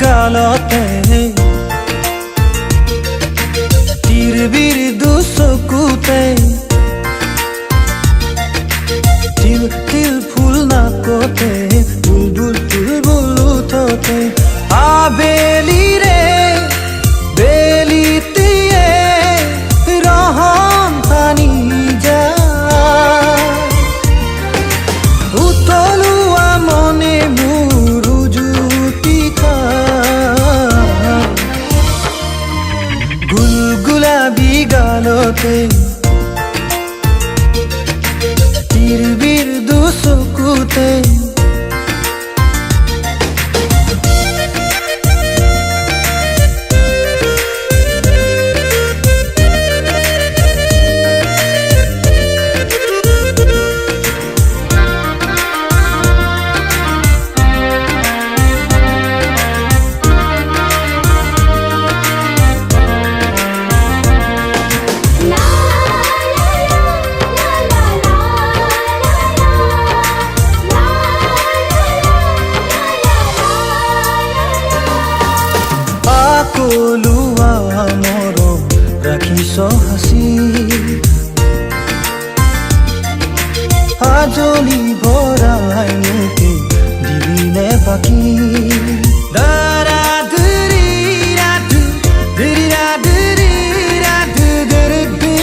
গালতে তিৰবিৰ দুচকুতে তিল তিল ফুল নাকতে বুলবুল বুলবুল উঠতে আবেলিৰে বেলিতিয়ে ৰহন পানী যায় উতলোৱা মনে মোৰ উজুতি খায় গুলগুলাবী গালতে তিৰবিৰ দুচকুতে কলুৱা মৰম ৰাখিছ হাসি আজলি ভৰাই মোকে দিবিনে বাকী দাৰা ধৰি ৰাধু ধৰি ৰাধু ৰাধু ধৰি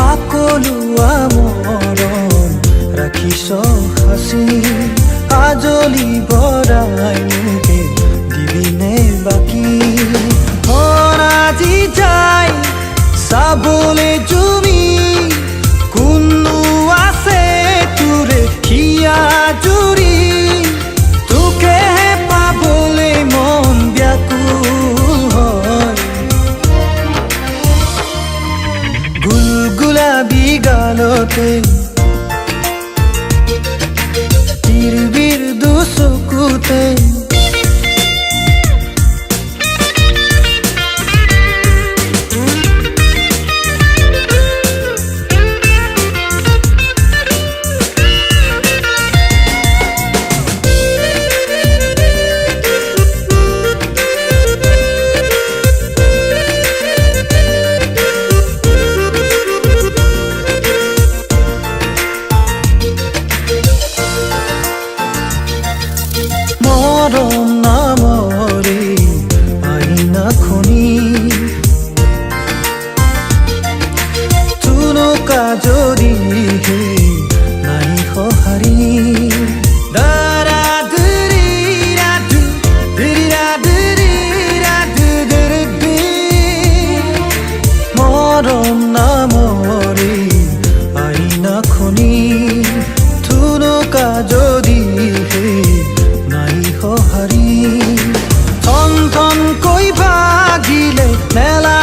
আকলুৱা মৰম ৰাখিছ হাসি আজলি ভৰাই মোকে দিবিনে বাকি মন আজি যাই চাবলে জুমি কোনো আছে তোৰে হিয়া জুৰি তোকেহে পাবলে মন ব্যাকুল হয় গুলগুলাবী গালতে তিৰবিৰ দুচকুতে মৰম নামৰে আইনাখনি তুনুকা যদি নাই সঁহাৰি দাৰা ধৰি ৰাধু ধৰি ৰাধু ৰাধু ধৰি মৰম নামৰে আইনাখনি তুনুকা যদি সঁহাৰি থন থন কৈ ভাগিলে মেলা